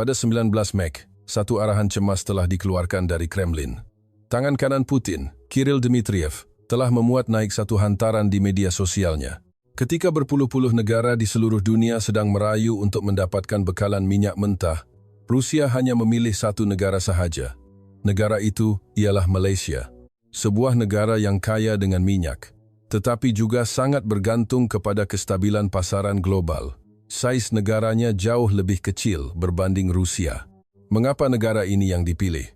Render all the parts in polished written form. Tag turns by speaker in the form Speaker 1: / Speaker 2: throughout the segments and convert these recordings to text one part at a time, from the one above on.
Speaker 1: Pada 19 Mei, satu arahan cemas telah dikeluarkan dari Kremlin. Tangan kanan Putin, Kirill Dmitriev, telah memuat naik satu hantaran di media sosialnya. Ketika berpuluh-puluh negara di seluruh dunia sedang merayu untuk mendapatkan bekalan minyak mentah, Rusia hanya memilih satu negara sahaja. Negara itu ialah Malaysia, sebuah negara yang kaya dengan minyak, tetapi juga sangat bergantung kepada kestabilan pasaran global. Saiz negaranya jauh lebih kecil berbanding Rusia. Mengapa negara ini yang dipilih?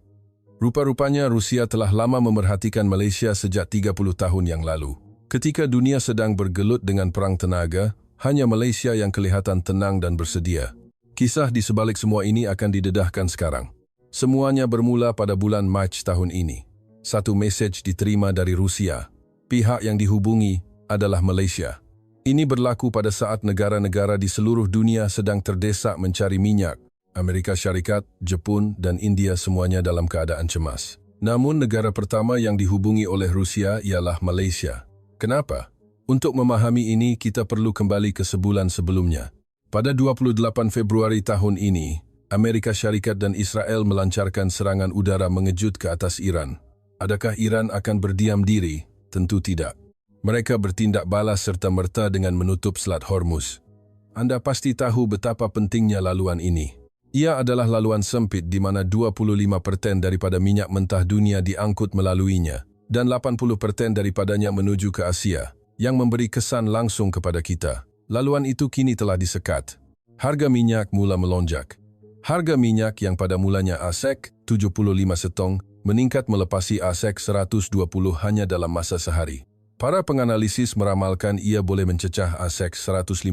Speaker 1: Rupa-rupanya Rusia telah lama memerhatikan Malaysia sejak 30 tahun yang lalu. Ketika dunia sedang bergelut dengan perang tenaga, hanya Malaysia yang kelihatan tenang dan bersedia. Kisah di sebalik semua ini akan didedahkan sekarang. Semuanya bermula pada bulan Mac tahun ini. Satu mesej diterima dari Rusia. Pihak yang dihubungi adalah Malaysia. Ini berlaku pada saat negara-negara di seluruh dunia sedang terdesak mencari minyak. Amerika Syarikat, Jepun, dan India semuanya dalam keadaan cemas. Namun negara pertama yang dihubungi oleh Rusia ialah Malaysia. Kenapa? Untuk memahami ini, kita perlu kembali ke sebulan sebelumnya. Pada 28 Februari tahun ini, Amerika Syarikat dan Israel melancarkan serangan udara mengejut ke atas Iran. Adakah Iran akan berdiam diri? Tentu tidak. Mereka bertindak balas serta-merta dengan menutup Selat Hormuz. Anda pasti tahu betapa pentingnya laluan ini. Ia adalah laluan sempit di mana 25% daripada minyak mentah dunia diangkut melaluinya dan 80% daripadanya menuju ke Asia, yang memberi kesan langsung kepada kita. Laluan itu kini telah disekat. Harga minyak mula melonjak. Harga minyak yang pada mulanya ASEK 75 setong meningkat melepasi ASEK 120 hanya dalam masa sehari. Para penganalisis meramalkan ia boleh mencecah ASEK 150.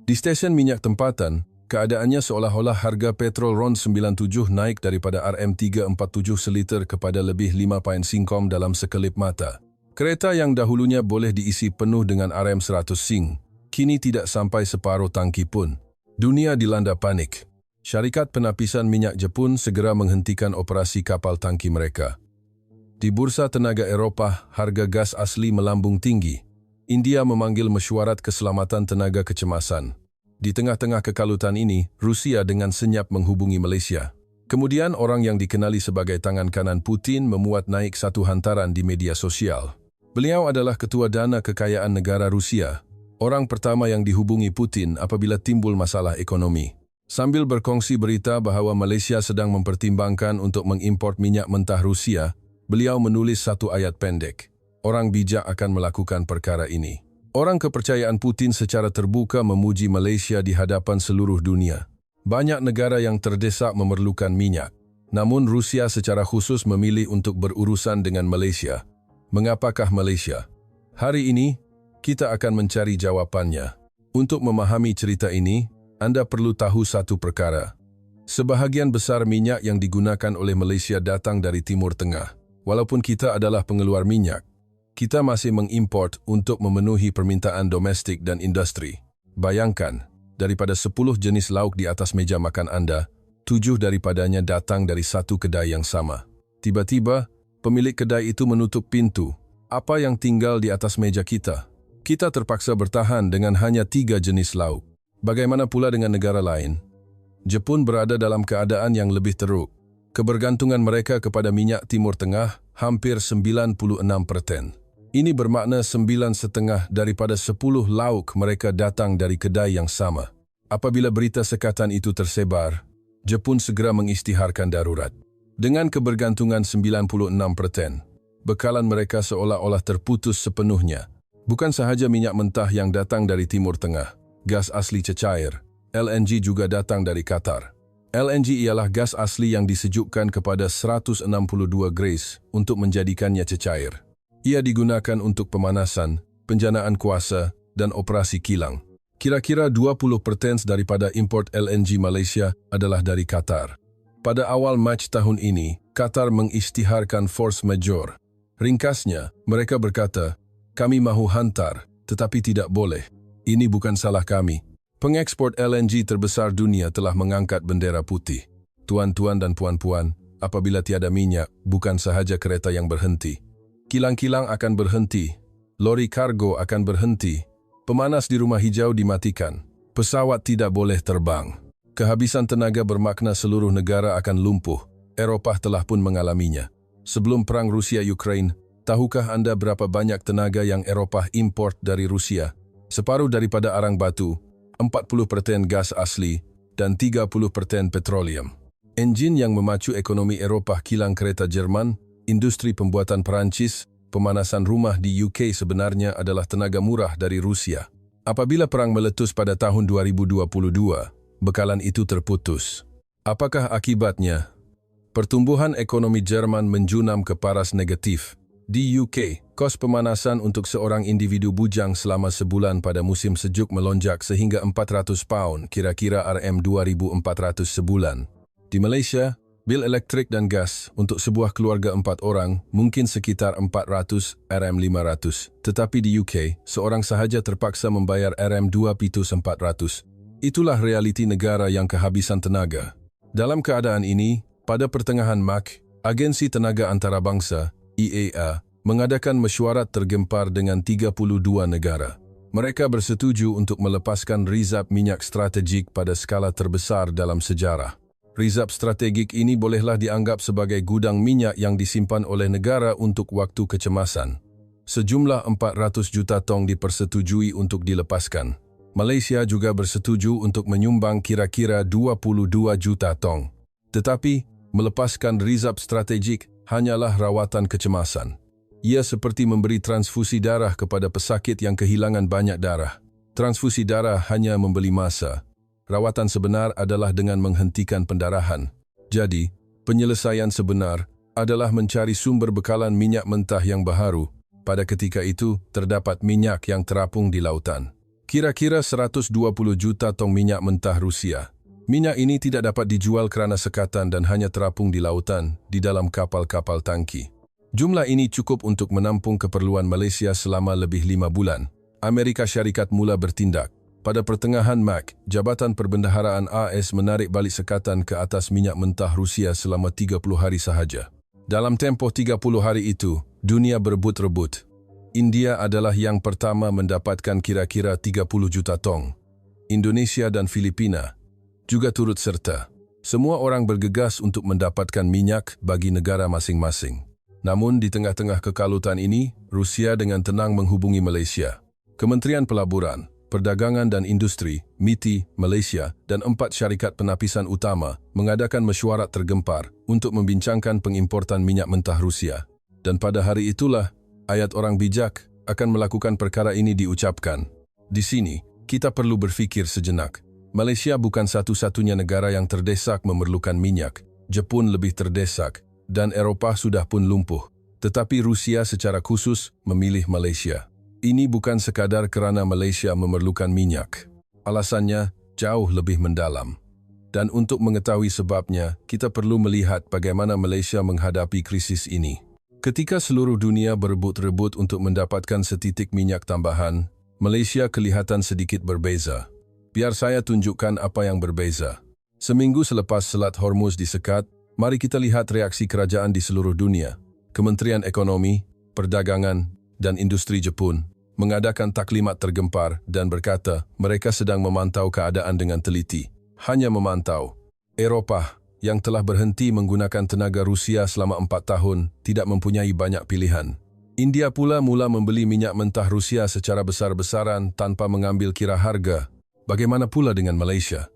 Speaker 1: Di stesen minyak tempatan, keadaannya seolah-olah harga petrol RON 97 naik daripada RM347 seliter kepada lebih 5.5 dalam sekelip mata. Kereta yang dahulunya boleh diisi penuh dengan RM100 sing, kini tidak sampai separuh tangki pun. Dunia dilanda panik. Syarikat penapisan minyak Jepun segera menghentikan operasi kapal tangki mereka. Di bursa tenaga Eropah, harga gas asli melambung tinggi. India memanggil mesyuarat keselamatan tenaga kecemasan. Di tengah-tengah kekalutan ini, Rusia dengan senyap menghubungi Malaysia. Kemudian orang yang dikenali sebagai tangan kanan Putin memuat naik satu hantaran di media sosial. Beliau adalah ketua dana kekayaan negara Rusia, orang pertama yang dihubungi Putin apabila timbul masalah ekonomi. Sambil berkongsi berita bahwa Malaysia sedang mempertimbangkan untuk mengimport minyak mentah Rusia, beliau menulis satu ayat pendek. Orang bijak akan melakukan perkara ini. Orang kepercayaan Putin secara terbuka memuji Malaysia di hadapan seluruh dunia. Banyak negara yang terdesak memerlukan minyak. Namun Rusia secara khusus memilih untuk berurusan dengan Malaysia. Mengapakah Malaysia? Hari ini, kita akan mencari jawabannya. Untuk memahami cerita ini, Anda perlu tahu satu perkara. Sebahagian besar minyak yang digunakan oleh Malaysia datang dari Timur Tengah. Walaupun kita adalah pengeluar minyak, kita masih mengimport untuk memenuhi permintaan domestik dan industri. Bayangkan, daripada 10 jenis lauk di atas meja makan Anda, 7 daripadanya datang dari satu kedai yang sama. Tiba-tiba, pemilik kedai itu menutup pintu. Apa yang tinggal di atas meja kita? Kita terpaksa bertahan dengan hanya 3 jenis lauk. Bagaimana pula dengan negara lain? Jepun berada dalam keadaan yang lebih teruk. Kebergantungan mereka kepada minyak Timur Tengah hampir 96%. Ini bermakna 9,5 daripada 10 lauk mereka datang dari kedai yang sama. Apabila berita sekatan itu tersebar, Jepun segera mengisytiharkan darurat. Dengan kebergantungan 96%, bekalan mereka seolah-olah terputus sepenuhnya. Bukan sahaja minyak mentah yang datang dari Timur Tengah, gas asli cecair, LNG juga datang dari Qatar. LNG ialah gas asli yang disejukkan kepada 162 grace untuk menjadikannya cecair. Ia digunakan untuk pemanasan, penjanaan kuasa, dan operasi kilang. Kira-kira 20% daripada import LNG Malaysia adalah dari Qatar. Pada awal Mac tahun ini, Qatar mengisytiharkan force majeure. Ringkasnya, mereka berkata, "Kami mahu hantar, tetapi tidak boleh. Ini bukan salah kami." Pengekspor LNG terbesar dunia telah mengangkat bendera putih. Tuan-tuan dan puan-puan, apabila tiada minyak, bukan sahaja kereta yang berhenti. Kilang-kilang akan berhenti, lori kargo akan berhenti, pemanas di rumah hijau dimatikan, pesawat tidak boleh terbang. Kehabisan tenaga bermakna seluruh negara akan lumpuh. Eropah telah pun mengalaminya. Sebelum perang Rusia-Ukraine, tahukah anda berapa banyak tenaga yang Eropah import dari Rusia? Separuh daripada arang batu, 40% gas asli, dan 30% petroleum. Enjin yang memacu ekonomi Eropah kilang kereta Jerman, industri pembuatan Perancis, pemanasan rumah di UK sebenarnya adalah tenaga murah dari Rusia. Apabila perang meletus pada tahun 2022, bekalan itu terputus. Apakah akibatnya? Pertumbuhan ekonomi Jerman menjunam ke paras negatif. Di UK, kos pemanasan untuk seorang individu bujang selama sebulan pada musim sejuk melonjak sehingga £400, kira-kira RM2.400 sebulan. Di Malaysia, bil elektrik dan gas untuk sebuah keluarga 4 orang mungkin sekitar RM400, tetapi di UK, seorang sahaja terpaksa membayar RM2.400. Itulah realiti negara yang kehabisan tenaga. Dalam keadaan ini, pada pertengahan Mac, Agensi Tenaga Antarabangsa, IEA, mengadakan mesyuarat tergempar dengan 32 negara. Mereka bersetuju untuk melepaskan rizab minyak strategik pada skala terbesar dalam sejarah. Rizab strategik ini bolehlah dianggap sebagai gudang minyak yang disimpan oleh negara untuk waktu kecemasan. Sejumlah 400 juta tong dipersetujui untuk dilepaskan. Malaysia juga bersetuju untuk menyumbang kira-kira 22 juta tong. Tetapi, melepaskan rizab strategik hanyalah rawatan kecemasan. Ia seperti memberi transfusi darah kepada pesakit yang kehilangan banyak darah. Transfusi darah hanya membeli masa. Rawatan sebenar adalah dengan menghentikan pendarahan. Jadi, penyelesaian sebenar adalah mencari sumber bekalan minyak mentah yang baharu. Pada ketika itu, terdapat minyak yang terapung di lautan. Kira-kira 120 juta tong minyak mentah Rusia. Minyak ini tidak dapat dijual kerana sekatan dan hanya terapung di lautan, di dalam kapal-kapal tangki. Jumlah ini cukup untuk menampung keperluan Malaysia selama lebih 5 bulan. Amerika Syarikat mula bertindak. Pada pertengahan Mac, Jabatan Perbendaharaan AS menarik balik sekatan ke atas minyak mentah Rusia selama 30 hari sahaja. Dalam tempoh 30 hari itu, dunia berebut-rebut. India adalah yang pertama mendapatkan kira-kira 30 juta tong. Indonesia dan Filipina juga turut serta. Semua orang bergegas untuk mendapatkan minyak bagi negara masing-masing. Namun di tengah-tengah kekalutan ini, Rusia dengan tenang menghubungi Malaysia. Kementerian Pelaburan, Perdagangan dan Industri, MITI, Malaysia dan 4 syarikat penapisan utama mengadakan mesyuarat tergempar untuk membincangkan pengimportan minyak mentah Rusia. Dan pada hari itulah, ayat orang bijak akan melakukan perkara ini diucapkan. Di sini, kita perlu berfikir sejenak. Malaysia bukan satu-satunya negara yang terdesak memerlukan minyak. Jepun lebih terdesak, dan Eropah sudah pun lumpuh. Tetapi Rusia secara khusus memilih Malaysia. Ini bukan sekadar kerana Malaysia memerlukan minyak. Alasannya jauh lebih mendalam. Dan untuk mengetahui sebabnya, kita perlu melihat bagaimana Malaysia menghadapi krisis ini. Ketika seluruh dunia berebut-rebut untuk mendapatkan setitik minyak tambahan, Malaysia kelihatan sedikit berbeza. Biar saya tunjukkan apa yang berbeza. Seminggu selepas Selat Hormuz disekat, mari kita lihat reaksi kerajaan di seluruh dunia. Kementerian Ekonomi, Perdagangan, dan Industri Jepun mengadakan taklimat tergempar dan berkata mereka sedang memantau keadaan dengan teliti. Hanya memantau. Eropah, yang telah berhenti menggunakan tenaga Rusia selama 4 tahun, tidak mempunyai banyak pilihan. India pula mula membeli minyak mentah Rusia secara besar-besaran tanpa mengambil kira harga. Bagaimana pula dengan Malaysia?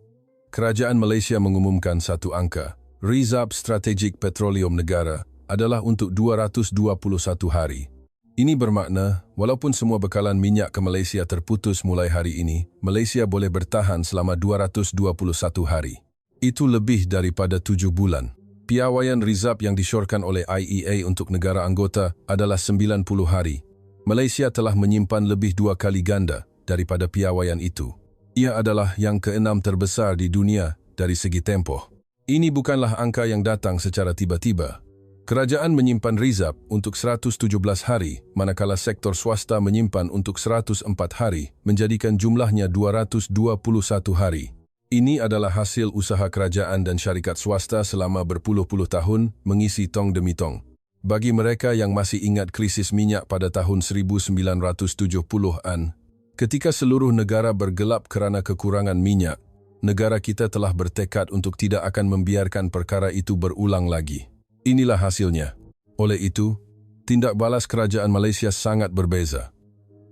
Speaker 1: Kerajaan Malaysia mengumumkan satu angka. Rizab strategik petroleum negara adalah untuk 221 hari. Ini bermakna, walaupun semua bekalan minyak ke Malaysia terputus mulai hari ini, Malaysia boleh bertahan selama 221 hari. Itu lebih daripada 7 bulan. Piawaian rizab yang disyorkan oleh IEA untuk negara anggota adalah 90 hari. Malaysia telah menyimpan lebih 2 kali ganda daripada piawaian itu. Ia adalah yang ke-6 terbesar di dunia dari segi tempoh. Ini bukanlah angka yang datang secara tiba-tiba. Kerajaan menyimpan rizab untuk 117 hari, manakala sektor swasta menyimpan untuk 104 hari, menjadikan jumlahnya 221 hari. Ini adalah hasil usaha kerajaan dan syarikat swasta selama berpuluh-puluh tahun mengisi tong demi tong. Bagi mereka yang masih ingat krisis minyak pada tahun 1970-an, ketika seluruh negara bergelap kerana kekurangan minyak, negara kita telah bertekad untuk tidak akan membiarkan perkara itu berulang lagi. Inilah hasilnya. Oleh itu, tindak balas kerajaan Malaysia sangat berbeza.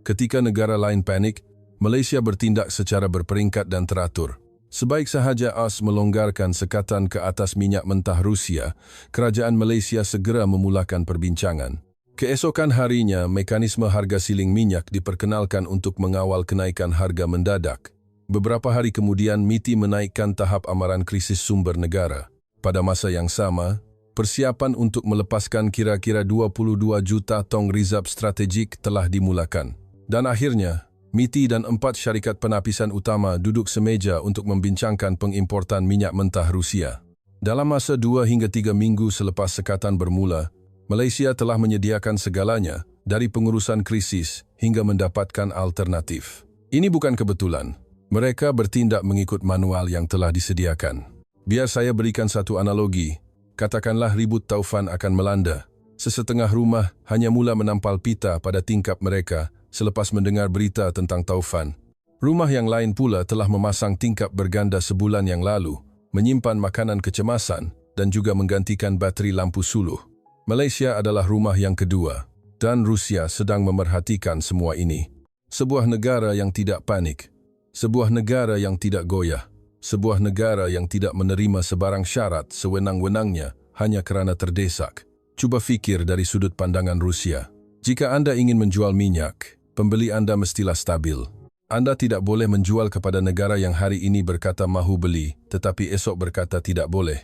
Speaker 1: Ketika negara lain panik, Malaysia bertindak secara berperingkat dan teratur. Sebaik sahaja AS melonggarkan sekatan ke atas minyak mentah Rusia, kerajaan Malaysia segera memulakan perbincangan. Keesokan harinya, mekanisme harga siling minyak diperkenalkan untuk mengawal kenaikan harga mendadak. Beberapa hari kemudian, MITI menaikkan tahap amaran krisis sumber negara. Pada masa yang sama, persiapan untuk melepaskan kira-kira 22 juta tong rizab strategik telah dimulakan. Dan akhirnya, MITI dan 4 syarikat penapisan utama duduk semeja untuk membincangkan pengimportan minyak mentah Rusia. Dalam masa 2 hingga 3 minggu selepas sekatan bermula, Malaysia telah menyediakan segalanya, dari pengurusan krisis hingga mendapatkan alternatif. Ini bukan kebetulan. Mereka bertindak mengikut manual yang telah disediakan. Biar saya berikan satu analogi. Katakanlah ribut taufan akan melanda. Sesetengah rumah hanya mula menampal pita pada tingkap mereka selepas mendengar berita tentang taufan. Rumah yang lain pula telah memasang tingkap berganda sebulan yang lalu, menyimpan makanan kecemasan dan juga menggantikan bateri lampu suluh. Malaysia adalah rumah yang kedua, dan Rusia sedang memerhatikan semua ini. Sebuah negara yang tidak panik, sebuah negara yang tidak goyah, sebuah negara yang tidak menerima sebarang syarat sewenang-wenangnya hanya kerana terdesak. Cuba fikir dari sudut pandangan Rusia. Jika Anda ingin menjual minyak, pembeli Anda mestilah stabil. Anda tidak boleh menjual kepada negara yang hari ini berkata mahu beli, tetapi esok berkata tidak boleh.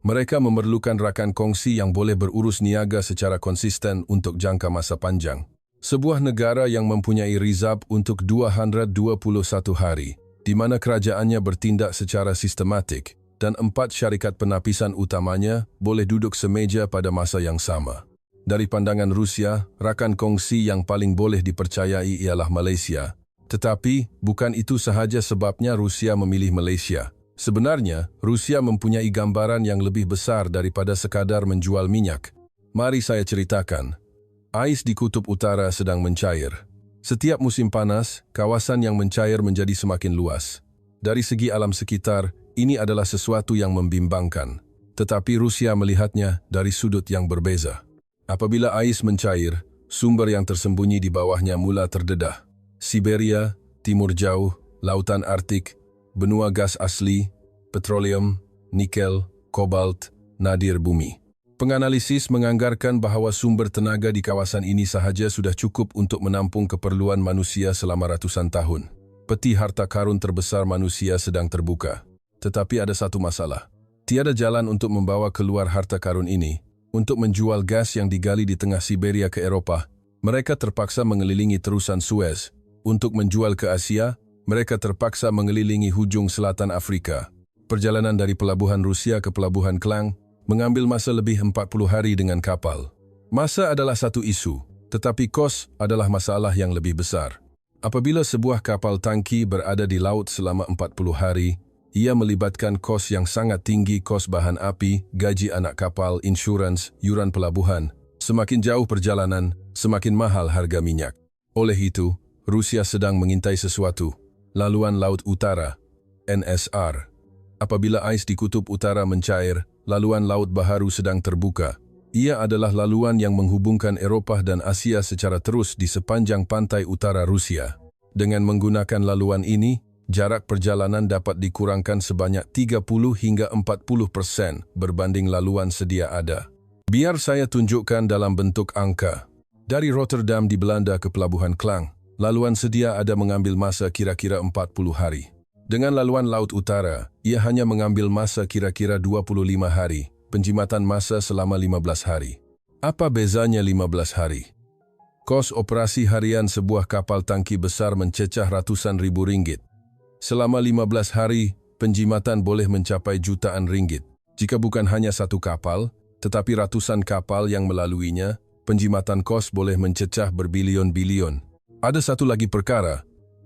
Speaker 1: Mereka memerlukan rakan kongsi yang boleh berurus niaga secara konsisten untuk jangka masa panjang. Sebuah negara yang mempunyai rizab untuk 221 hari, di mana kerajaannya bertindak secara sistematik, dan 4 syarikat penapisan utamanya boleh duduk semeja pada masa yang sama. Dari pandangan Rusia, rakan kongsi yang paling boleh dipercayai ialah Malaysia. Tetapi, bukan itu sahaja sebabnya Rusia memilih Malaysia. Sebenarnya, Rusia mempunyai gambaran yang lebih besar daripada sekadar menjual minyak. Mari saya ceritakan. Ais di Kutub Utara sedang mencair. Setiap musim panas, kawasan yang mencair menjadi semakin luas. Dari segi alam sekitar, ini adalah sesuatu yang membimbangkan. Tetapi Rusia melihatnya dari sudut yang berbeza. Apabila ais mencair, sumber yang tersembunyi di bawahnya mula terdedah. Siberia, Timur Jauh, Lautan Arktik, benua gas asli, petroleum, nikel, kobalt, nadir bumi. Penganalisis menganggarkan bahawa sumber tenaga di kawasan ini sahaja sudah cukup untuk menampung keperluan manusia selama ratusan tahun. Peti harta karun terbesar manusia sedang terbuka. Tetapi ada satu masalah. Tiada jalan untuk membawa keluar harta karun ini. Untuk menjual gas yang digali di tengah Siberia ke Eropah, mereka terpaksa mengelilingi terusan Suez. Untuk menjual ke Asia, mereka terpaksa mengelilingi hujung selatan Afrika. Perjalanan dari pelabuhan Rusia ke pelabuhan Klang mengambil masa lebih 40 hari dengan kapal. Masa adalah satu isu, tetapi kos adalah masalah yang lebih besar. Apabila sebuah kapal tangki berada di laut selama 40 hari, ia melibatkan kos yang sangat tinggi, kos bahan api, gaji anak kapal, insurans, yuran pelabuhan. Semakin jauh perjalanan, semakin mahal harga minyak. Oleh itu, Rusia sedang mengintai sesuatu. Laluan Laut Utara, NSR. Apabila ais di Kutub Utara mencair, laluan Laut Baharu sedang terbuka. Ia adalah laluan yang menghubungkan Eropah dan Asia secara terus di sepanjang pantai utara Rusia. Dengan menggunakan laluan ini, jarak perjalanan dapat dikurangkan sebanyak 30 hingga 40% berbanding laluan sedia ada. Biar saya tunjukkan dalam bentuk angka. Dari Rotterdam di Belanda ke Pelabuhan Klang, laluan sedia ada mengambil masa kira-kira 40 hari. Dengan laluan Laut Utara, ia hanya mengambil masa kira-kira 25 hari, penjimatan masa selama 15 hari. Apa bezanya 15 hari? Kos operasi harian sebuah kapal tangki besar mencecah ratusan ribu ringgit. Selama 15 hari, penjimatan boleh mencapai jutaan ringgit. Jika bukan hanya satu kapal, tetapi ratusan kapal yang melaluinya, penjimatan kos boleh mencecah berbilion-bilion. Ada satu lagi perkara.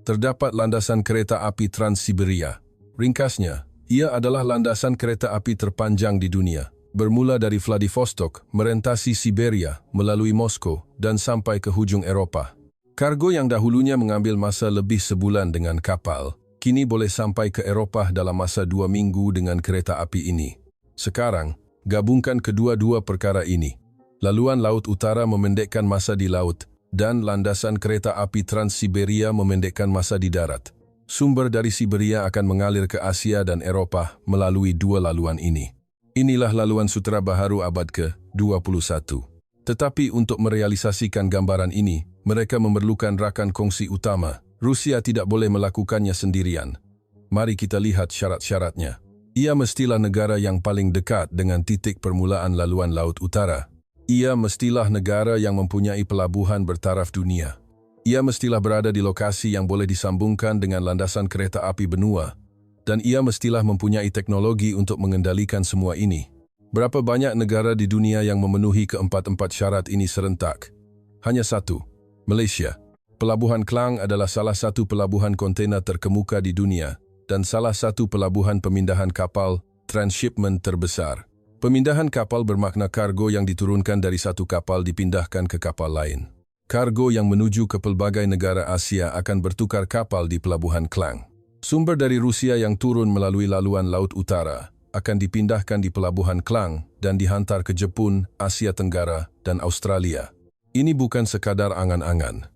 Speaker 1: Terdapat landasan kereta api Trans-Siberia. Ringkasnya, ia adalah landasan kereta api terpanjang di dunia. Bermula dari Vladivostok, merentasi Siberia, melalui Moskow, dan sampai ke hujung Eropah. Kargo yang dahulunya mengambil masa lebih sebulan dengan kapal, kini boleh sampai ke Eropah dalam masa 2 minggu dengan kereta api ini. Sekarang, gabungkan kedua-dua perkara ini. Laluan Laut Utara memendekkan masa di laut, dan landasan kereta api Trans-Siberia memendekkan masa di darat. Sumber dari Siberia akan mengalir ke Asia dan Eropah melalui dua laluan ini. Inilah laluan Sutera Baharu abad ke-21. Tetapi untuk merealisasikan gambaran ini, mereka memerlukan rakan kongsi utama. Rusia tidak boleh melakukannya sendirian. Mari kita lihat syarat-syaratnya. Ia mestilah negara yang paling dekat dengan titik permulaan laluan Laut Utara. Ia mestilah negara yang mempunyai pelabuhan bertaraf dunia. Ia mestilah berada di lokasi yang boleh disambungkan dengan landasan kereta api benua. Dan ia mestilah mempunyai teknologi untuk mengendalikan semua ini. Berapa banyak negara di dunia yang memenuhi keempat-empat syarat ini serentak? Hanya satu, Malaysia. Pelabuhan Klang adalah salah satu pelabuhan kontena terkemuka di dunia dan salah satu pelabuhan pemindahan kapal transshipment terbesar. Pemindahan kapal bermakna kargo yang diturunkan dari satu kapal dipindahkan ke kapal lain. Kargo yang menuju ke pelbagai negara Asia akan bertukar kapal di pelabuhan Klang. Sumber dari Rusia yang turun melalui laluan Laut Utara akan dipindahkan di pelabuhan Klang dan dihantar ke Jepun, Asia Tenggara, dan Australia. Ini bukan sekadar angan-angan.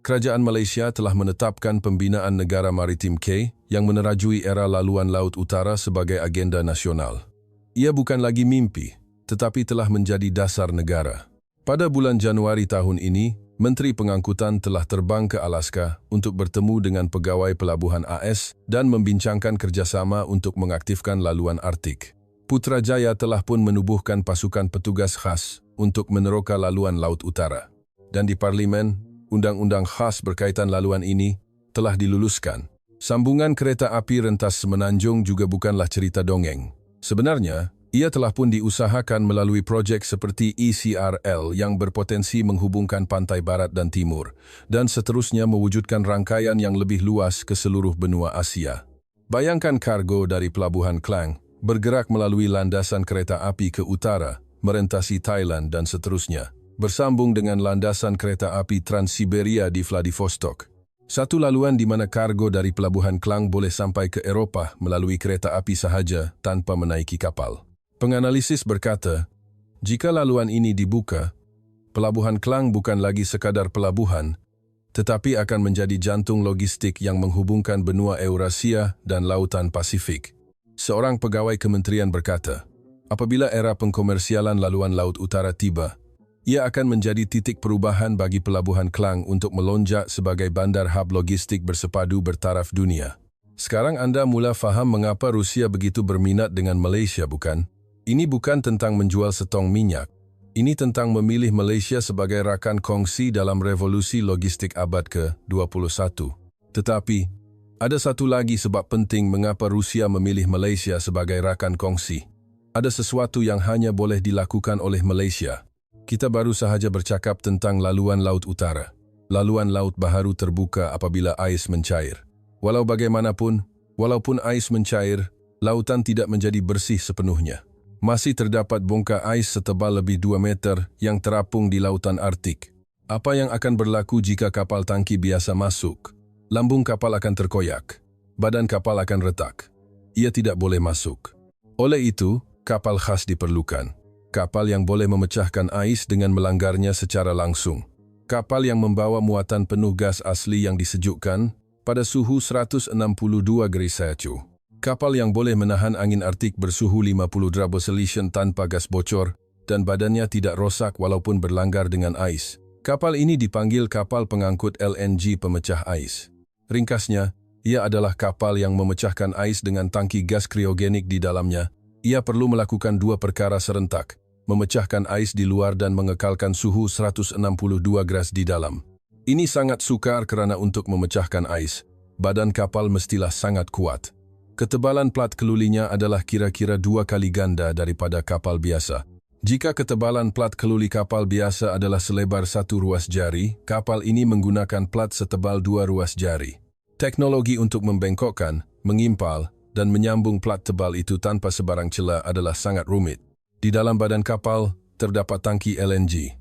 Speaker 1: Kerajaan Malaysia telah menetapkan pembinaan negara maritim K yang menerajui era laluan Laut Utara sebagai agenda nasional. Ia bukan lagi mimpi, tetapi telah menjadi dasar negara. Pada bulan Januari tahun ini, Menteri Pengangkutan telah terbang ke Alaska untuk bertemu dengan pegawai pelabuhan AS dan membincangkan kerjasama untuk mengaktifkan laluan Arktik. Putrajaya telah pun menubuhkan pasukan petugas khas untuk meneroka laluan Laut Utara. Dan di Parlimen, undang-undang khas berkaitan laluan ini telah diluluskan. Sambungan kereta api rentas Semenanjung juga bukanlah cerita dongeng. Sebenarnya, ia telah pun diusahakan melalui projek seperti ECRL yang berpotensi menghubungkan pantai barat dan timur, dan seterusnya mewujudkan rangkaian yang lebih luas ke seluruh benua Asia. Bayangkan kargo dari pelabuhan Klang bergerak melalui landasan kereta api ke utara, merentasi Thailand dan seterusnya, bersambung dengan landasan kereta api Trans-Siberia di Vladivostok. Satu laluan di mana kargo dari pelabuhan Klang boleh sampai ke Eropah melalui kereta api sahaja tanpa menaiki kapal. Penganalisis berkata, jika laluan ini dibuka, pelabuhan Klang bukan lagi sekadar pelabuhan, tetapi akan menjadi jantung logistik yang menghubungkan benua Eurasia dan Lautan Pasifik. Seorang pegawai kementerian berkata, apabila era pengkomersialan laluan Laut Utara tiba, ia akan menjadi titik perubahan bagi pelabuhan Klang untuk melonjak sebagai bandar hub logistik bersepadu bertaraf dunia. Sekarang anda mula faham mengapa Rusia begitu berminat dengan Malaysia, bukan? Ini bukan tentang menjual setong minyak. Ini tentang memilih Malaysia sebagai rakan kongsi dalam revolusi logistik abad ke-21. Tetapi, ada satu lagi sebab penting mengapa Rusia memilih Malaysia sebagai rakan kongsi. Ada sesuatu yang hanya boleh dilakukan oleh Malaysia. Kita baru sahaja bercakap tentang laluan Laut Utara. Laluan Laut Baharu terbuka apabila ais mencair. Walau bagaimanapun, walaupun ais mencair, lautan tidak menjadi bersih sepenuhnya. Masih terdapat bongkah ais setebal lebih 2 meter yang terapung di lautan Arktik. Apa yang akan berlaku jika kapal tangki biasa masuk? Lambung kapal akan terkoyak. Badan kapal akan retak. Ia tidak boleh masuk. Oleh itu, kapal khas diperlukan. Kapal yang boleh memecahkan ais dengan melanggarnya secara langsung. Kapal yang membawa muatan penuh gas asli yang disejukkan pada suhu 162 derajat Celcius. Kapal yang boleh menahan angin Arktik bersuhu 50 derajat Celcius tanpa gas bocor dan badannya tidak rosak walaupun berlanggar dengan ais. Kapal ini dipanggil kapal pengangkut LNG pemecah ais. Ringkasnya, ia adalah kapal yang memecahkan ais dengan tangki gas kriogenik di dalamnya. Ia perlu melakukan dua perkara serentak, memecahkan ais di luar dan mengekalkan suhu 162 derajat di dalam. Ini sangat sukar kerana untuk memecahkan ais, badan kapal mestilah sangat kuat. Ketebalan plat kelulinya adalah kira-kira 2 kali ganda daripada kapal biasa. Jika ketebalan plat keluli kapal biasa adalah selebar 1 ruas jari, kapal ini menggunakan plat setebal 2 ruas jari. Teknologi untuk membengkokkan, mengimpal, dan menyambung plat tebal itu tanpa sebarang celah adalah sangat rumit. Di dalam badan kapal, terdapat tangki LNG.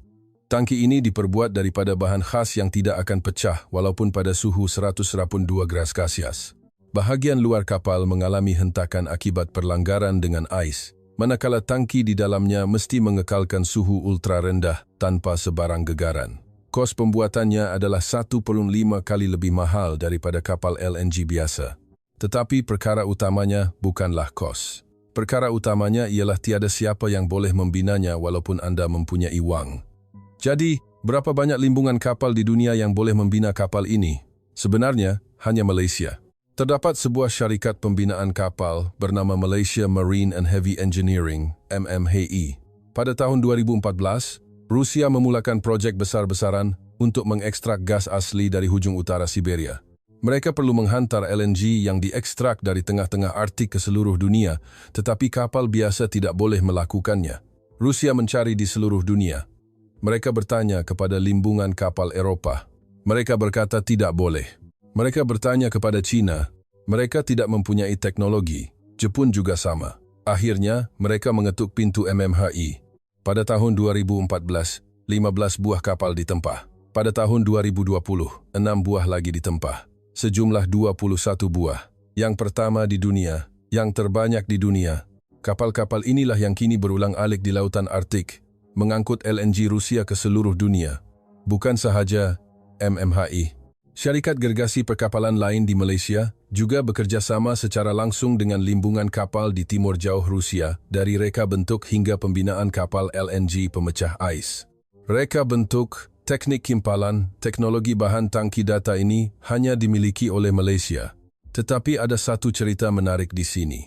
Speaker 1: Tangki ini diperbuat daripada bahan khas yang tidak akan pecah walaupun pada suhu 182 derajat Celcius. Bahagian luar kapal mengalami hentakan akibat perlanggaran dengan ais, manakala tangki di dalamnya mesti mengekalkan suhu ultra rendah tanpa sebarang gegaran. Kos pembuatannya adalah 1,5 kali lebih mahal daripada kapal LNG biasa. Tetapi perkara utamanya bukanlah kos. Perkara utamanya ialah tiada siapa yang boleh membinanya walaupun anda mempunyai wang. Jadi, berapa banyak limbungan kapal di dunia yang boleh membina kapal ini? Sebenarnya, hanya Malaysia. Terdapat sebuah syarikat pembinaan kapal bernama Malaysia Marine and Heavy Engineering, MMHE. Pada tahun 2014, Rusia memulakan projek besar-besaran untuk mengekstrak gas asli dari hujung utara Siberia. Mereka perlu menghantar LNG yang diekstrak dari tengah-tengah Arktik ke seluruh dunia, tetapi kapal biasa tidak boleh melakukannya. Rusia mencari di seluruh dunia. Mereka bertanya kepada limbungan kapal Eropah. Mereka berkata tidak boleh. Mereka bertanya kepada China. Mereka tidak mempunyai teknologi. Jepun juga sama. Akhirnya, mereka mengetuk pintu MMHE. Pada tahun 2014, 15 buah kapal ditempah. Pada tahun 2020, 6 buah lagi ditempah. Sejumlah 21 buah. Yang pertama di dunia, yang terbanyak di dunia. Kapal-kapal inilah yang kini berulang-alik di lautan Arktik, mengangkut LNG Rusia ke seluruh dunia. Bukan sahaja MMHE. Syarikat gergasi perkapalan lain di Malaysia juga bekerja sama secara langsung dengan limbungan kapal di timur jauh Rusia dari reka bentuk hingga pembinaan kapal LNG pemecah ais. Reka bentuk, teknik kimpalan, teknologi bahan tangki data ini hanya dimiliki oleh Malaysia. Tetapi ada satu cerita menarik di sini.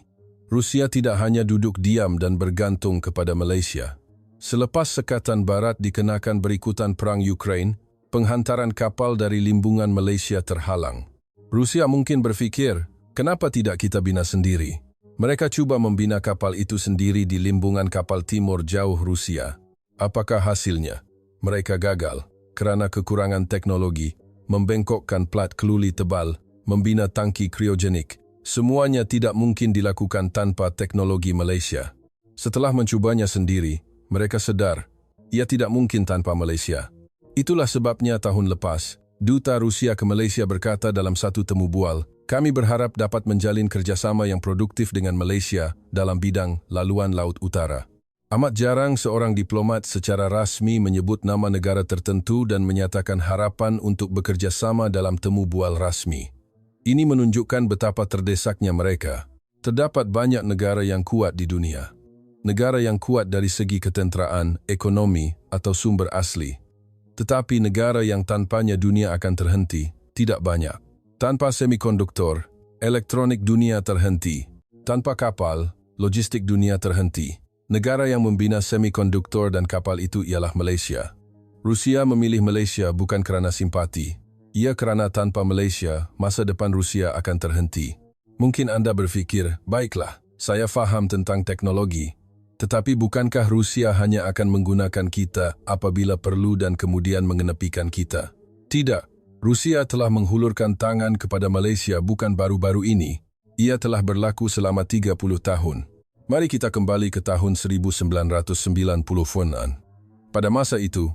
Speaker 1: Rusia tidak hanya duduk diam dan bergantung kepada Malaysia. Selepas Sekatan Barat dikenakan berikutan perang Ukraine, penghantaran kapal dari limbungan Malaysia terhalang. Rusia mungkin berfikir, kenapa tidak kita bina sendiri? Mereka cuba membina kapal itu sendiri di limbungan kapal timur jauh Rusia. Apakah hasilnya? Mereka gagal kerana kekurangan teknologi, membengkokkan plat keluli tebal, membina tangki kriogenik. Semuanya tidak mungkin dilakukan tanpa teknologi Malaysia. Setelah mencubanya sendiri, mereka sedar, ia tidak mungkin tanpa Malaysia. Itulah sebabnya tahun lepas, Duta Rusia ke Malaysia berkata dalam satu temu bual, kami berharap dapat menjalin kerjasama yang produktif dengan Malaysia dalam bidang laluan Laut Utara. Amat jarang seorang diplomat secara rasmi menyebut nama negara tertentu dan menyatakan harapan untuk bekerja sama dalam temu bual rasmi. Ini menunjukkan betapa terdesaknya mereka. Terdapat banyak negara yang kuat di dunia. Negara yang kuat dari segi ketenteraan, ekonomi, atau sumber asli. Tetapi negara yang tanpanya dunia akan terhenti, tidak banyak. Tanpa semikonduktor, elektronik dunia terhenti. Tanpa kapal, logistik dunia terhenti. Negara yang membina semikonduktor dan kapal itu ialah Malaysia. Rusia memilih Malaysia bukan kerana simpati. Ia kerana tanpa Malaysia, masa depan Rusia akan terhenti. Mungkin anda berfikir, baiklah, saya faham tentang teknologi. Tetapi bukankah Rusia hanya akan menggunakan kita apabila perlu dan kemudian mengenepikan kita? Tidak. Rusia telah menghulurkan tangan kepada Malaysia bukan baru-baru ini. Ia telah berlaku selama 30 tahun. Mari kita kembali ke tahun 1990-an. Pada masa itu,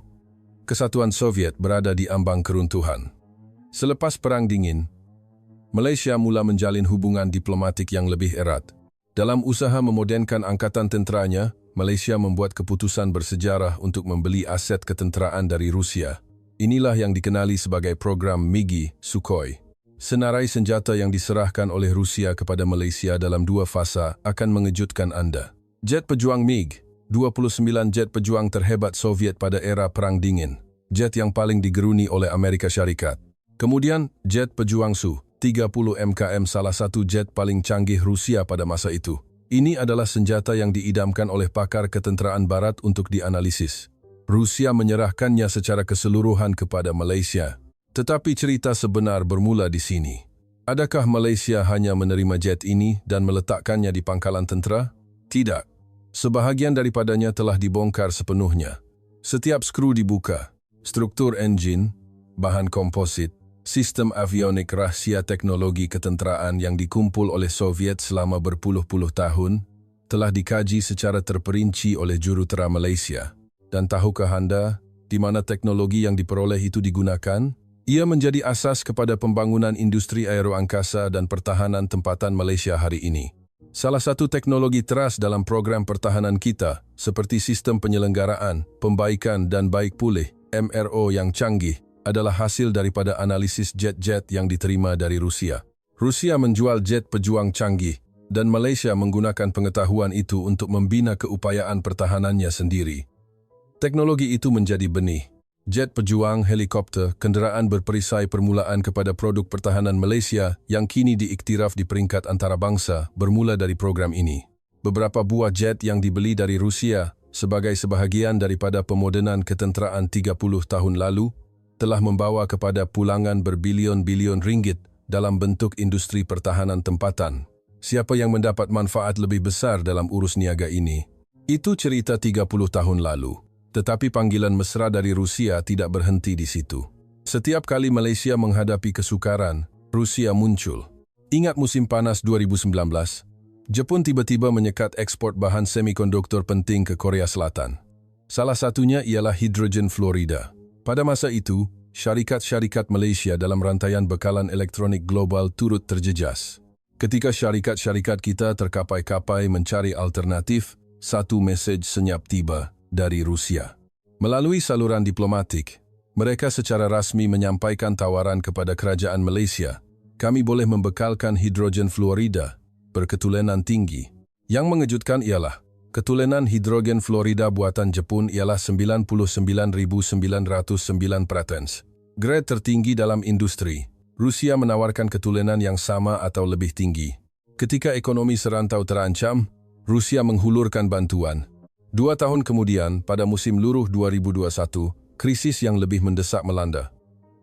Speaker 1: Kesatuan Soviet berada di ambang keruntuhan. Selepas Perang Dingin, Malaysia mula menjalin hubungan diplomatik yang lebih erat. Dalam usaha memodenkan angkatan tenteranya, Malaysia membuat keputusan bersejarah untuk membeli aset ketenteraan dari Rusia. Inilah yang dikenali sebagai program MiG Sukhoi. Senarai senjata yang diserahkan oleh Rusia kepada Malaysia dalam 2 fasa akan mengejutkan anda. Jet pejuang MiG, 29 jet pejuang terhebat Soviet pada era Perang Dingin. Jet yang paling digeruni oleh Amerika Syarikat. Kemudian, jet pejuang Su. 30 MKM salah satu jet paling canggih Rusia pada masa itu. Ini adalah senjata yang diidamkan oleh pakar ketenteraan Barat untuk dianalisis. Rusia menyerahkannya secara keseluruhan kepada Malaysia. Tetapi cerita sebenar bermula di sini. Adakah Malaysia hanya menerima jet ini dan meletakkannya di pangkalan tentera? Tidak. Sebahagian daripadanya telah dibongkar sepenuhnya. Setiap skru dibuka. Struktur enjin, bahan komposit, sistem avionik rahsia teknologi ketenteraan yang dikumpul oleh Soviet selama berpuluh-puluh tahun telah dikaji secara terperinci oleh jurutera Malaysia. Dan tahukah anda di mana teknologi yang diperoleh itu digunakan? Ia menjadi asas kepada pembangunan industri aeroangkasa dan pertahanan tempatan Malaysia hari ini. Salah satu teknologi teras dalam program pertahanan kita, seperti sistem penyelenggaraan, pembaikan dan baik pulih, MRO yang canggih, adalah hasil daripada analisis jet-jet yang diterima dari Rusia. Rusia menjual jet pejuang canggih, dan Malaysia menggunakan pengetahuan itu untuk membina keupayaan pertahanannya sendiri. Teknologi itu menjadi benih. Jet pejuang, helikopter, kenderaan berperisai permulaan kepada produk pertahanan Malaysia yang kini diiktiraf di peringkat antarabangsa bermula dari program ini. Beberapa buah jet yang dibeli dari Rusia sebagai sebahagian daripada pemodenan ketenteraan 30 tahun lalu telah membawa kepada pulangan berbilion-bilion ringgit dalam bentuk industri pertahanan tempatan. Siapa yang mendapat manfaat lebih besar dalam urus niaga ini? Itu cerita 30 tahun lalu. Tetapi panggilan mesra dari Rusia tidak berhenti di situ. Setiap kali Malaysia menghadapi kesukaran, Rusia muncul. Ingat musim panas 2019? Jepun tiba-tiba menyekat ekspor bahan semikonduktor penting ke Korea Selatan. Salah satunya ialah hidrogen fluorida. Pada masa itu, syarikat-syarikat Malaysia dalam rantaian bekalan elektronik global turut terjejas. Ketika syarikat-syarikat kita terkapai-kapai mencari alternatif, satu mesej senyap tiba dari Rusia. Melalui saluran diplomatik, mereka secara rasmi menyampaikan tawaran kepada kerajaan Malaysia. Kami boleh membekalkan hidrogen fluorida berketulenan tinggi. Yang mengejutkan ialah, ketulenan hidrogen fluorida buatan Jepun ialah 99.909 pratens. Grade tertinggi dalam industri. Rusia menawarkan ketulenan yang sama atau lebih tinggi. Ketika ekonomi serantau terancam, Rusia menghulurkan bantuan. 2 tahun kemudian, pada musim luruh 2021, krisis yang lebih mendesak melanda.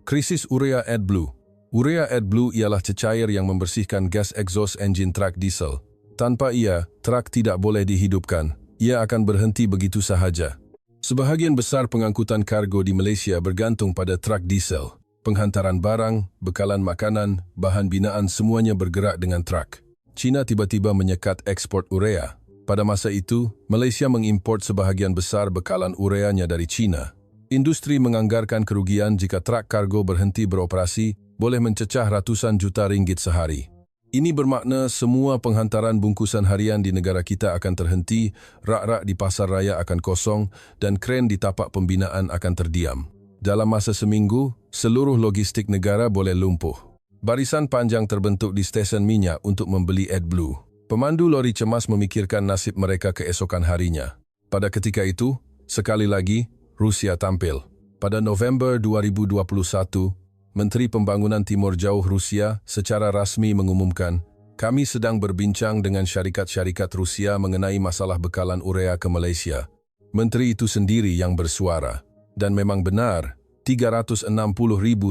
Speaker 1: Krisis urea AdBlue. Urea AdBlue ialah cecair yang membersihkan gas exhaust engine truk diesel. Tanpa ia, truk tidak boleh dihidupkan. Ia akan berhenti begitu sahaja. Sebahagian besar pengangkutan kargo di Malaysia bergantung pada truk diesel. Penghantaran barang, bekalan makanan, bahan binaan semuanya bergerak dengan truk. China tiba-tiba menyekat ekspor urea. Pada masa itu, Malaysia mengimport sebahagian besar bekalan ureanya dari China. Industri menganggarkan kerugian jika truk kargo berhenti beroperasi boleh mencecah ratusan juta ringgit sehari. Ini bermakna semua penghantaran bungkusan harian di negara kita akan terhenti, rak-rak di pasar raya akan kosong, dan kren di tapak pembinaan akan terdiam. Dalam masa seminggu, seluruh logistik negara boleh lumpuh. Barisan panjang terbentuk di stesen minyak untuk membeli AdBlue. Pemandu lori cemas memikirkan nasib mereka keesokan harinya. Pada ketika itu, sekali lagi, Rusia tampil. Pada November 2021, Menteri Pembangunan Timur Jauh Rusia secara rasmi mengumumkan, kami sedang berbincang dengan syarikat-syarikat Rusia mengenai masalah bekalan urea ke Malaysia. Menteri itu sendiri yang bersuara. Dan memang benar, 360,000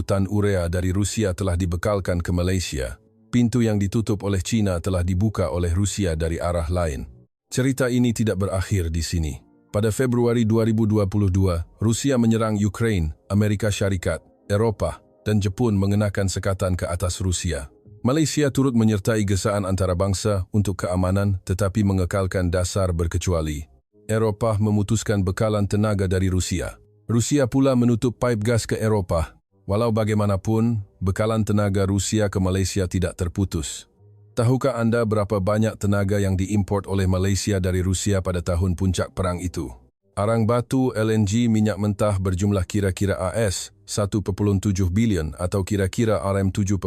Speaker 1: tan urea dari Rusia telah dibekalkan ke Malaysia. Pintu yang ditutup oleh China telah dibuka oleh Rusia dari arah lain. Cerita ini tidak berakhir di sini. Pada Februari 2022, Rusia menyerang Ukraine, Amerika Syarikat, Eropah, dan Jepun mengenakan sekatan ke atas Rusia. Malaysia turut menyertai gesaan antarabangsa untuk keamanan tetapi mengekalkan dasar berkecuali. Eropah memutuskan bekalan tenaga dari Rusia. Rusia pula menutup paip gas ke Eropah. Walau bagaimanapun, bekalan tenaga Rusia ke Malaysia tidak terputus. Tahukah anda berapa banyak tenaga yang diimport oleh Malaysia dari Rusia pada tahun puncak perang itu? Arang batu LNG minyak mentah berjumlah kira-kira AS 1.7 bilion atau kira-kira RM 7.5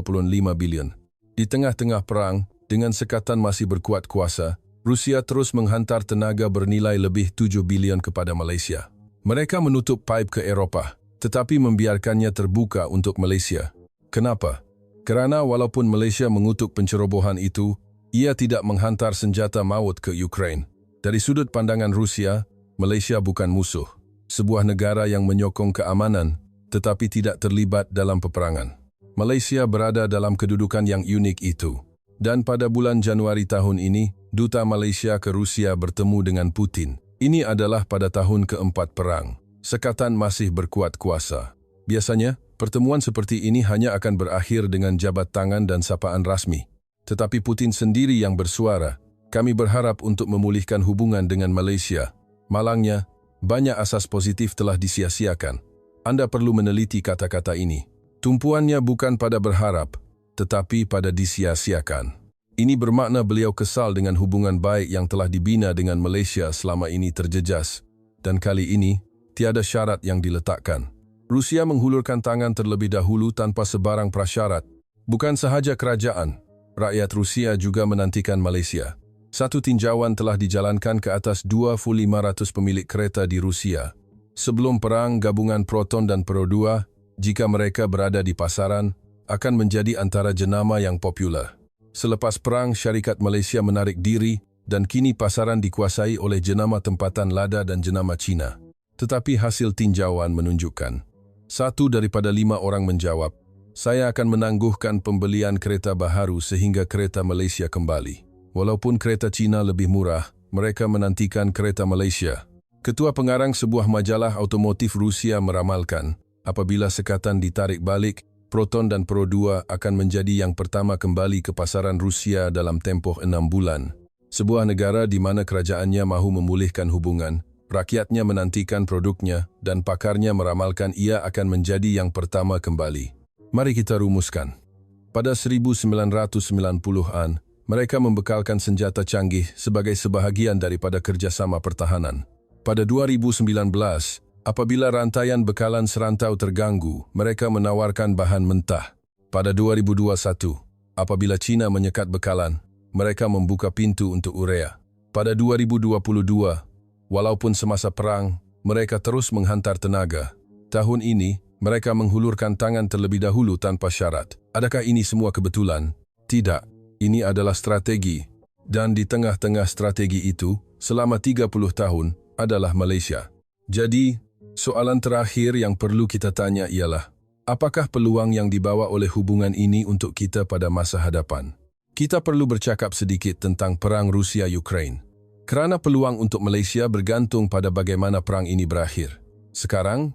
Speaker 1: bilion. Di tengah-tengah perang, dengan sekatan masih berkuat kuasa, Rusia terus menghantar tenaga bernilai lebih 7 bilion kepada Malaysia. Mereka menutup paip ke Eropah, tetapi membiarkannya terbuka untuk Malaysia. Kenapa? Kerana walaupun Malaysia mengutuk pencerobohan itu, ia tidak menghantar senjata maut ke Ukraine. Dari sudut pandangan Rusia, Malaysia bukan musuh. Sebuah negara yang menyokong keamanan, tetapi tidak terlibat dalam peperangan. Malaysia berada dalam kedudukan yang unik itu. Dan pada bulan Januari tahun ini, Duta Malaysia ke Rusia bertemu dengan Putin. Ini adalah pada tahun keempat perang. Sekatan masih berkuat kuasa. Biasanya, pertemuan seperti ini hanya akan berakhir dengan jabat tangan dan sapaan rasmi. Tetapi Putin sendiri yang bersuara, kami berharap untuk memulihkan hubungan dengan Malaysia. Malangnya, banyak asas positif telah disia-siakan. Anda perlu meneliti kata-kata ini. Tumpuannya bukan pada berharap, tetapi pada disia-siakan. Ini bermakna beliau kesal dengan hubungan baik yang telah dibina dengan Malaysia selama ini terjejas. Dan kali ini, tiada syarat yang diletakkan. Rusia menghulurkan tangan terlebih dahulu tanpa sebarang prasyarat. Bukan sahaja kerajaan, rakyat Rusia juga menantikan Malaysia. Satu tinjauan telah dijalankan ke atas 2,500 pemilik kereta di Rusia. Sebelum perang, gabungan Proton dan Pro 2, jika mereka berada di pasaran, akan menjadi antara jenama yang popular. Selepas perang, syarikat Malaysia menarik diri dan kini pasaran dikuasai oleh jenama tempatan Lada dan jenama Cina. Tetapi hasil tinjauan menunjukkan, 1 daripada 5 orang menjawab, saya akan menangguhkan pembelian kereta baharu sehingga kereta Malaysia kembali. Walaupun kereta Cina lebih murah, mereka menantikan kereta Malaysia. Ketua pengarang sebuah majalah automotif Rusia meramalkan, apabila sekatan ditarik balik, Proton dan Pro 2 akan menjadi yang pertama kembali ke pasaran Rusia dalam tempoh 6 bulan. Sebuah negara di mana kerajaannya mahu memulihkan hubungan, rakyatnya menantikan produknya, dan pakarnya meramalkan ia akan menjadi yang pertama kembali. Mari kita rumuskan. Pada 1990-an, mereka membekalkan senjata canggih sebagai sebahagian daripada kerjasama pertahanan. Pada 2019, apabila rantaian bekalan serantau terganggu, mereka menawarkan bahan mentah. Pada 2021, apabila China menyekat bekalan, mereka membuka pintu untuk urea. Pada 2022, walaupun semasa perang, mereka terus menghantar tenaga. Tahun ini, mereka menghulurkan tangan terlebih dahulu tanpa syarat. Adakah ini semua kebetulan? Tidak, ini adalah strategi. Dan di tengah-tengah strategi itu, selama 30 tahun, adalah Malaysia. Jadi, soalan terakhir yang perlu kita tanya ialah, apakah peluang yang dibawa oleh hubungan ini untuk kita pada masa hadapan? Kita perlu bercakap sedikit tentang perang Rusia-Ukraine. Kerana peluang untuk Malaysia bergantung pada bagaimana perang ini berakhir. Sekarang,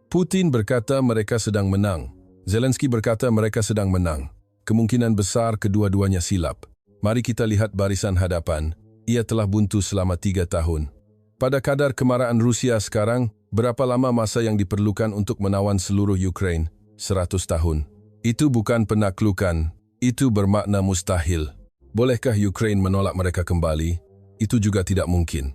Speaker 1: Putin berkata mereka sedang menang. Zelensky berkata mereka sedang menang. Kemungkinan besar kedua-duanya silap. Mari kita lihat barisan hadapan. Ia telah buntu selama 3 tahun. Pada kadar kemarahan Rusia sekarang, berapa lama masa yang diperlukan untuk menawan seluruh Ukraine? 100 tahun. Itu bukan penaklukan, itu bermakna mustahil. Bolehkah Ukraine menolak mereka kembali? Itu juga tidak mungkin.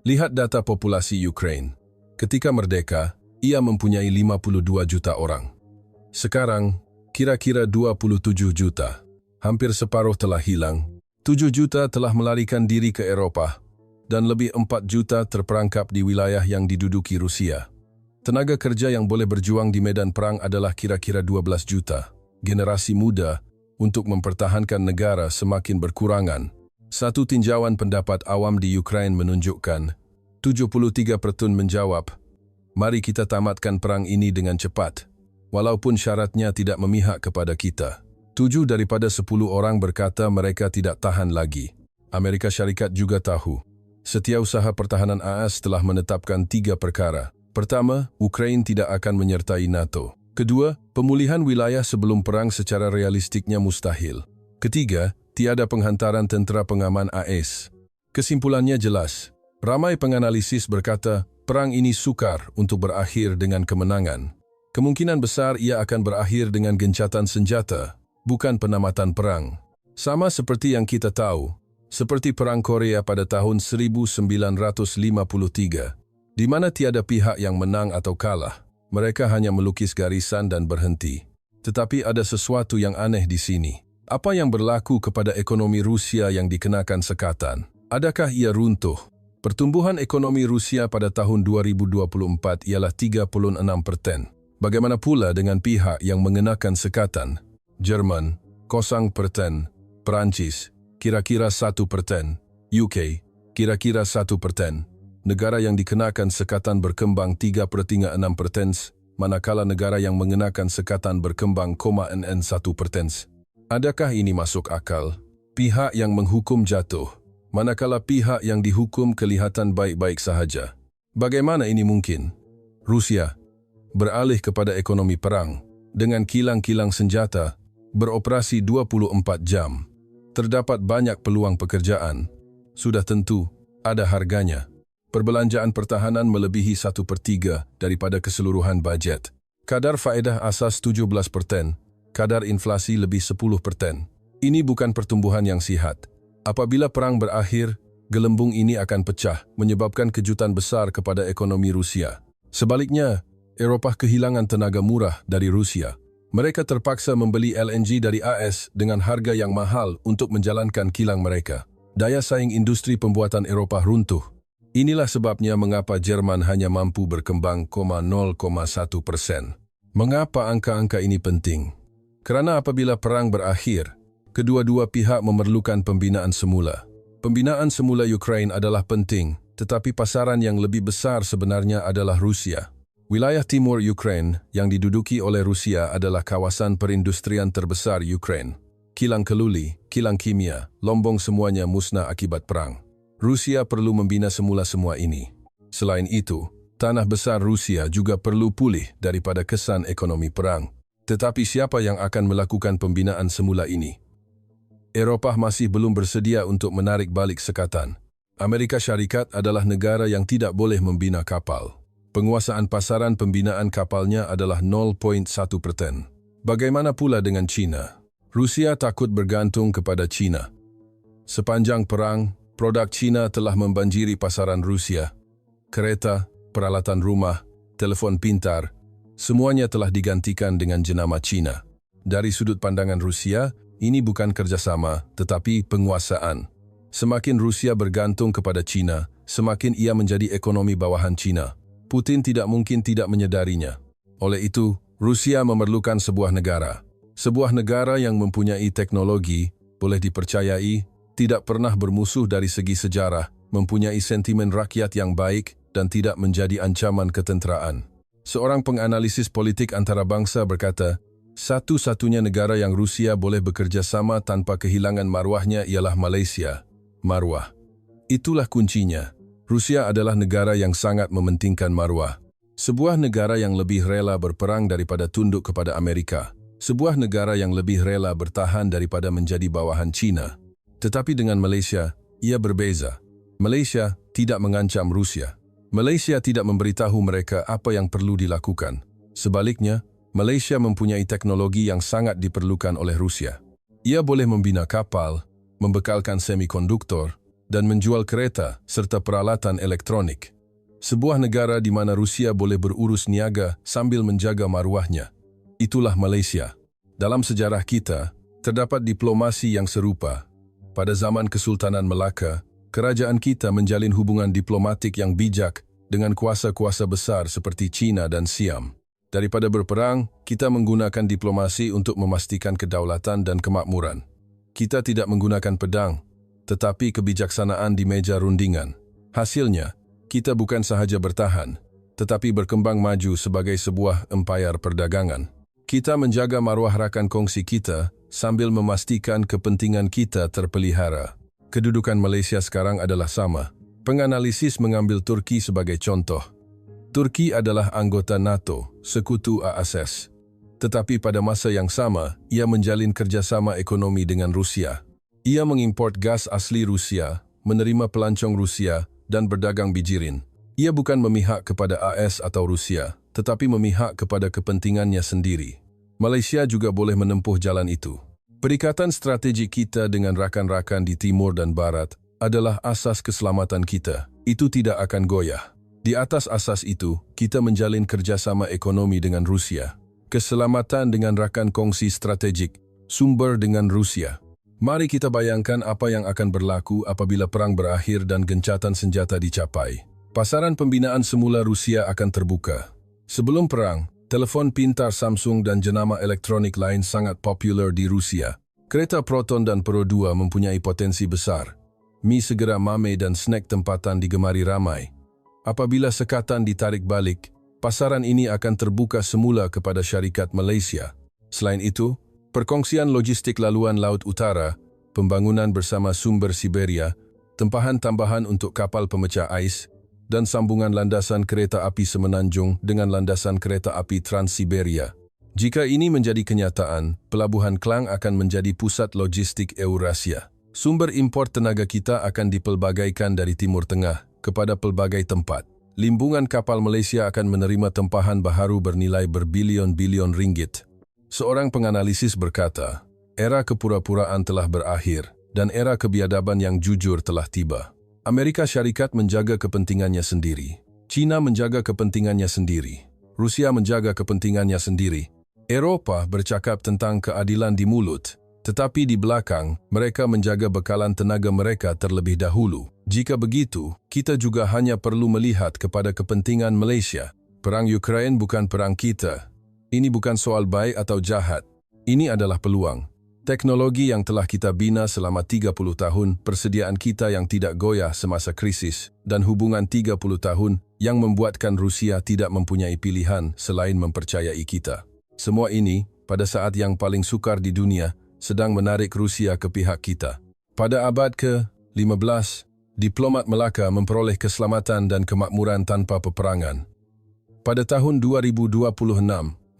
Speaker 1: Lihat data populasi Ukraine. Ketika merdeka, ia mempunyai 52 juta orang. Sekarang, kira-kira 27 juta. Hampir separuh telah hilang. 7 juta telah melarikan diri ke Eropah. Dan lebih 4 juta terperangkap di wilayah yang diduduki Rusia. Tenaga kerja yang boleh berjuang di medan perang adalah kira-kira 12 juta. Generasi muda untuk mempertahankan negara semakin berkurangan. Satu tinjauan pendapat awam di Ukraine menunjukkan, 73% menjawab, mari kita tamatkan perang ini dengan cepat, walaupun syaratnya tidak memihak kepada kita. 7 daripada 10 orang berkata mereka tidak tahan lagi. Amerika Syarikat juga tahu. Setiausaha Pertahanan AS telah menetapkan 3 perkara. Pertama, Ukraine tidak akan menyertai NATO. Kedua, pemulihan wilayah sebelum perang secara realistiknya mustahil. Ketiga, tiada penghantaran tentera pengaman AS. Kesimpulannya jelas. Ramai penganalisis berkata, perang ini sukar untuk berakhir dengan kemenangan. Kemungkinan besar ia akan berakhir dengan gencatan senjata, bukan penamatan perang. Sama seperti yang kita tahu, seperti Perang Korea pada tahun 1953, di mana tiada pihak yang menang atau kalah. Mereka hanya melukis garisan dan berhenti. Tetapi ada sesuatu yang aneh di sini. Apa yang berlaku kepada ekonomi Rusia yang dikenakan sekatan? Adakah ia runtuh? Pertumbuhan ekonomi Rusia pada tahun 2024 ialah 36%. Bagaimana pula dengan pihak yang mengenakan sekatan? Jerman, 0%, Perancis, kira-kira 1%, UK, kira-kira 1%. Negara yang dikenakan sekatan berkembang 3,6%, manakala negara yang mengenakan sekatan berkembang 0,1%. Adakah ini masuk akal? Pihak yang menghukum jatuh, manakala pihak yang dihukum kelihatan baik-baik sahaja. Bagaimana ini mungkin? Rusia beralih kepada ekonomi perang, dengan kilang-kilang senjata, beroperasi 24 jam. Terdapat banyak peluang pekerjaan. Sudah tentu, ada harganya. Perbelanjaan pertahanan melebihi 1/3 daripada keseluruhan bajet. Kadar faedah asas 17%, kadar inflasi lebih 10%. Ini bukan pertumbuhan yang sihat. Apabila perang berakhir, gelembung ini akan pecah, menyebabkan kejutan besar kepada ekonomi Rusia. Sebaliknya, Eropah kehilangan tenaga murah dari Rusia. Mereka terpaksa membeli LNG dari AS dengan harga yang mahal untuk menjalankan kilang mereka. Daya saing industri pembuatan Eropah runtuh. Inilah sebabnya mengapa Jerman hanya mampu berkembang 0,1%. Mengapa angka-angka ini penting? Kerana apabila perang berakhir, kedua-dua pihak memerlukan pembinaan semula. Pembinaan semula Ukraine adalah penting, tetapi pasaran yang lebih besar sebenarnya adalah Rusia. Wilayah timur Ukraine yang diduduki oleh Rusia adalah kawasan perindustrian terbesar Ukraine. Kilang keluli, kilang kimia, lombong semuanya musnah akibat perang. Rusia perlu membina semula semua ini. Selain itu, tanah besar Rusia juga perlu pulih daripada kesan ekonomi perang. Tetapi siapa yang akan melakukan pembinaan semula ini? Eropah masih belum bersedia untuk menarik balik sekatan. Amerika Syarikat adalah negara yang tidak boleh membina kapal. Penguasaan pasaran pembinaan kapalnya adalah 0,1%. Bagaimana pula dengan China? Rusia takut bergantung kepada China. Sepanjang perang, produk China telah membanjiri pasaran Rusia. Kereta, peralatan rumah, telefon pintar, semuanya telah digantikan dengan jenama China. Dari sudut pandangan Rusia, ini bukan kerjasama, tetapi penguasaan. Semakin Rusia bergantung kepada China, semakin ia menjadi ekonomi bawahan China. Putin tidak mungkin tidak menyadarinya. Oleh itu, Rusia memerlukan sebuah negara. Sebuah negara yang mempunyai teknologi, boleh dipercayai, tidak pernah bermusuh dari segi sejarah, mempunyai sentimen rakyat yang baik, dan tidak menjadi ancaman ketenteraan. Seorang penganalisis politik antarabangsa berkata, satu-satunya negara yang Rusia boleh bekerja sama tanpa kehilangan maruahnya ialah Malaysia. Maruah. Itulah kuncinya. Rusia adalah negara yang sangat mementingkan maruah. Sebuah negara yang lebih rela berperang daripada tunduk kepada Amerika. Sebuah negara yang lebih rela bertahan daripada menjadi bawahan China. Tetapi dengan Malaysia, ia berbeza. Malaysia tidak mengancam Rusia. Malaysia tidak memberitahu mereka apa yang perlu dilakukan. Sebaliknya, Malaysia mempunyai teknologi yang sangat diperlukan oleh Rusia. Ia boleh membina kapal, membekalkan semikonduktor, dan menjual kereta serta peralatan elektronik. Sebuah negara di mana Rusia boleh berurus niaga sambil menjaga maruahnya. Itulah Malaysia. Dalam sejarah kita, terdapat diplomasi yang serupa. Pada zaman Kesultanan Melaka, kerajaan kita menjalin hubungan diplomatik yang bijak dengan kuasa-kuasa besar seperti China dan Siam. Daripada berperang, kita menggunakan diplomasi untuk memastikan kedaulatan dan kemakmuran. Kita tidak menggunakan pedang, tetapi kebijaksanaan di meja rundingan. Hasilnya, kita bukan sahaja bertahan, tetapi berkembang maju sebagai sebuah empayar perdagangan. Kita menjaga maruah rakan kongsi kita sambil memastikan kepentingan kita terpelihara. Kedudukan Malaysia sekarang adalah sama. Penganalisis mengambil Turki sebagai contoh. Turki adalah anggota NATO, sekutu ASS. Tetapi pada masa yang sama, ia menjalin kerjasama ekonomi dengan Rusia. Ia mengimport gas asli Rusia, menerima pelancong Rusia, dan berdagang bijirin. Ia bukan memihak kepada AS atau Rusia, tetapi memihak kepada kepentingannya sendiri. Malaysia juga boleh menempuh jalan itu. Perikatan strategi kita dengan rakan-rakan di timur dan barat adalah asas keselamatan kita. Itu tidak akan goyah. Di atas asas itu, kita menjalin kerjasama ekonomi dengan Rusia. Keselamatan dengan rakan kongsi strategik, sumber dengan Rusia. Mari kita bayangkan apa yang akan berlaku apabila perang berakhir dan gencatan senjata dicapai. Pasaran pembinaan semula Rusia akan terbuka. Sebelum perang, telepon pintar Samsung dan jenama elektronik lain sangat populer di Rusia. Kereta Proton dan Pro 2 mempunyai potensi besar. Mi segera mame dan snack tempatan digemari ramai. Apabila sekatan ditarik balik, pasaran ini akan terbuka semula kepada syarikat Malaysia. Selain itu, perkongsian logistik laluan Laut Utara, pembangunan bersama sumber Siberia, tempahan tambahan untuk kapal pemecah ais, dan sambungan landasan kereta api semenanjung dengan landasan kereta api Trans-Siberia. Jika ini menjadi kenyataan, Pelabuhan Klang akan menjadi pusat logistik Eurasia. Sumber impor tenaga kita akan dipelbagaikan dari Timur Tengah kepada pelbagai tempat. limbungan kapal Malaysia akan menerima tempahan baharu bernilai berbilion-bilion ringgit. Seorang penganalisis berkata, era kepura-puraan telah berakhir dan era kebiadaban yang jujur telah tiba. Amerika Syarikat menjaga kepentingannya sendiri. China menjaga kepentingannya sendiri. Rusia menjaga kepentingannya sendiri. Eropah bercakap tentang keadilan di mulut, tetapi di belakang mereka menjaga bekalan tenaga mereka terlebih dahulu. Jika begitu, kita juga hanya perlu melihat kepada kepentingan Malaysia. Perang Ukraine bukan perang kita. Ini bukan soal baik atau jahat. Ini adalah peluang. Teknologi yang telah kita bina selama 30 tahun, persediaan kita yang tidak goyah semasa krisis, dan hubungan 30 tahun yang membuatkan Rusia tidak mempunyai pilihan selain mempercayai kita. Semua ini, pada saat yang paling sukar di dunia, sedang menarik Rusia ke pihak kita. Pada abad ke-15, diplomat Melaka memperoleh keselamatan dan kemakmuran tanpa peperangan. Pada tahun 2026,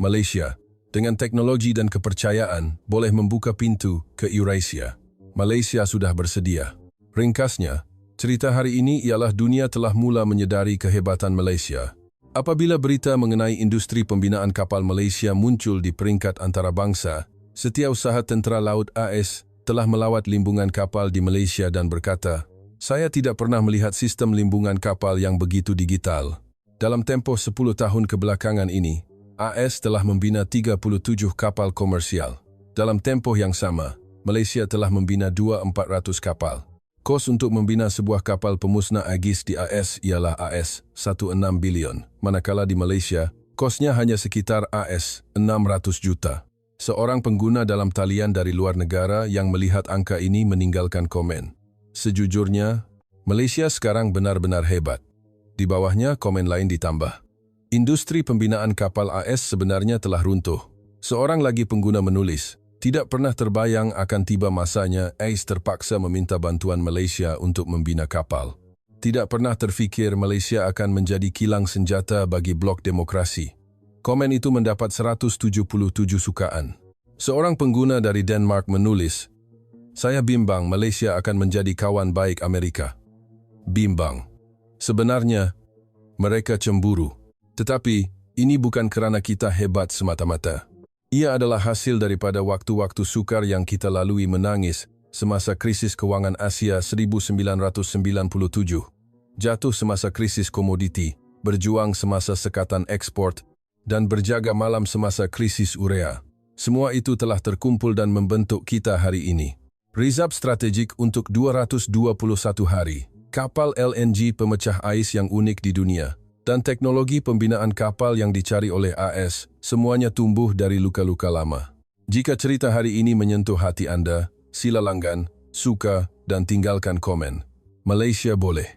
Speaker 1: Malaysia, dengan teknologi dan kepercayaan, boleh membuka pintu ke Eurasia. Malaysia sudah bersedia. Ringkasnya, cerita hari ini ialah dunia telah mula menyedari kehebatan Malaysia. Apabila berita mengenai industri pembinaan kapal Malaysia muncul di peringkat antarabangsa, Setiausaha Tentera Laut AS telah melawat limbungan kapal di Malaysia dan berkata, "Saya tidak pernah melihat sistem limbungan kapal yang begitu digital." Dalam tempoh 10 tahun kebelakangan ini, AS telah membina 37 kapal komersial. Dalam tempoh yang sama, Malaysia telah membina 2,400 kapal. Kos untuk membina sebuah kapal pemusnah Agis di AS ialah AS 16 bilion, manakala di Malaysia, kosnya hanya sekitar AS 600 juta. Seorang pengguna dalam talian dari luar negara yang melihat angka ini meninggalkan komen. Sejujurnya, Malaysia sekarang benar-benar hebat. Di bawahnya komen lain ditambah. Industri pembinaan kapal AS sebenarnya telah runtuh. Seorang lagi pengguna menulis, tidak pernah terbayang akan tiba masanya AS terpaksa meminta bantuan Malaysia untuk membina kapal. Tidak pernah terfikir Malaysia akan menjadi kilang senjata bagi blok demokrasi. Komen itu mendapat 177 sukaan. Seorang pengguna dari Denmark menulis, saya bimbang Malaysia akan menjadi kawan baik Amerika. Bimbang. Sebenarnya, mereka cemburu. Tetapi, ini bukan kerana kita hebat semata-mata. Ia adalah hasil daripada waktu-waktu sukar yang kita lalui menangis semasa krisis kewangan Asia 1997, jatuh semasa krisis komoditi, berjuang semasa sekatan ekspor, dan berjaga malam semasa krisis urea. Semua itu telah terkumpul dan membentuk kita hari ini. Reserve strategik untuk 221 hari, kapal LNG pemecah ais yang unik di dunia, dan teknologi pembinaan kapal yang dicari oleh AS, semuanya tumbuh dari luka-luka lama. Jika cerita hari ini menyentuh hati Anda, sila langgan, suka, dan tinggalkan komen. Malaysia boleh.